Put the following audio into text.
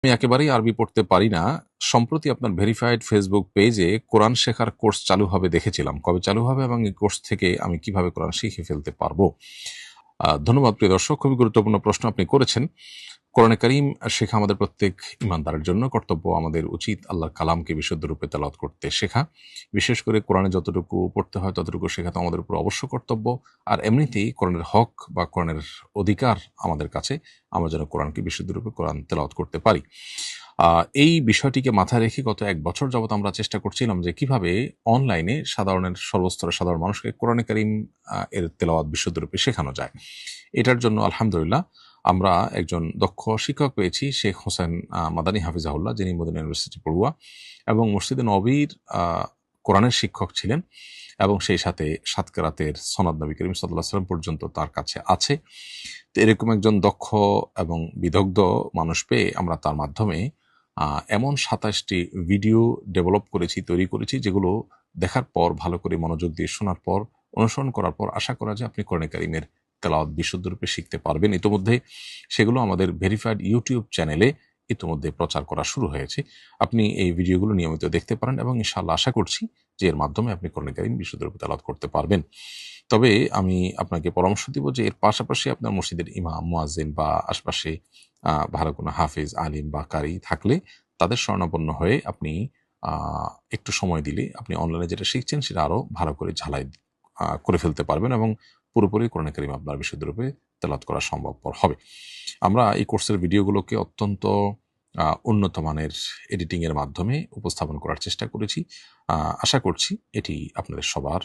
আমি একেবারেই আরবি পড়তে পারি না। সম্প্রতি আপনার ভেরিফাইড ফেসবুক পেজে কোরআন শেখার কোর্স চালু হবে দেখেছিলাম। কবে চালু হবে এবং এই কোর্স থেকে আমি কিভাবে কোরআন শিখে ফেলতে পারবো? ধন্যবাদ প্রিয় দর্শক। খুবই গুরুত্বপূর্ণ প্রশ্ন আপনি করেছেন। কোরআনে কারীম শেখা আমাদের প্রত্যেক ঈমানদারের জন্য কর্তব্য। আমাদের উচিত আল্লাহর কালামকে বিশুদ্ধরূপে তেলাওয়াত করতে শেখা। বিশেষ করে কোরআনে যতটুকু পড়তে হয় ততটুকু শেখা তো আমাদের উপর অবশ্য কর্তব্য। আর এমনিতেই কোরআনের হক বা কোরআনের অধিকার আমাদের কাছে, আমরা যেন কোরআনকে বিশুদ্ধরূপে কোরআন তেলাওয়াত করতে পারি। এই বিষয়টিকে মাথায় রেখে গত ১ বছর যাবৎ আমরা চেষ্টা করছিলাম যে কিভাবে অনলাইনে সর্বস্তরের সাধারণ মানুষকে কোরআনে কারীম এর তেলাওয়াত বিশুদ্ধরূপে শেখানো যায়। এটার জন্য আলহামদুলিল্লাহ আমরা একজন দক্ষ শিক্ষক পেয়েছি, শেখ হোসেন মাদানী হাফিজাহুল্লাহ, যিনি মদিনা ইউনিভার্সিটি পড়ুয়া এবং মসজিদে নববীর কোরআনের শিক্ষক ছিলেন এবং সেই সাথে ৭ কেরাতের সনদ নবী করিম সাল্লাল্লাহু আলাইহি ওয়াসাল্লাম পর্যন্ত তার কাছে আছে। তো এরকম একজন দক্ষ এবং বিদগ্ধ মানুষ পেয়ে আমরা তার মাধ্যমে এমন ২৭টি ভিডিও ডেভেলপ করেছি, তৈরি করেছি, যেগুলো দেখার পর, ভালো করে মনোযোগ দিয়ে শোনার পর, অনুসরণ করার পর আশা করা যায় আপনি কোরআনে কারীমের তেলাওয়াত বিশুদ্ধরূপে শিখতে পারবেন। ইতোমধ্যে সেগুলো আমাদের ভেরিফাইড ইউটিউব চ্যানেলে ইতোমধ্যে প্রচার করা শুরু হয়েছে। আপনি এই ভিডিওগুলো নিয়মিত দেখতে পারেন এবং ইনশাআল্লাহ আশা করছি যে এর মাধ্যমে আপনি কোরআনে কারীম বিশুদ্ধরূপে তেলাওয়াত করতে পারবেন। তবে আমি আপনাকে পরামর্শ দিব যে এর পাশাপাশি আপনার মসজিদের ইমাম, মুয়াজ্জিন বা আশপাশে ভালো কোনো হাফেজ, আলিম বা কারি থাকলে তাদের শরণাপন্ন হয়ে আপনি একটু সময় দিলে আপনি অনলাইনে যেটা শিখছেন সেটা আরো ভালো করে ঝালাই করে ফেলতে পারবেন এবং পুরোপুরি কোরআনে কারীম আপনার বিশুদ্ধরূপে তেলাওয়াত করা সম্ভবপর হবে। আমরা এই কোর্সের ভিডিওগুলোকে অত্যন্ত উন্নত মানের এডিটিং এর মাধ্যমে উপস্থাপন করার চেষ্টা করেছি। আশা করছি এটি আপনাদের সবার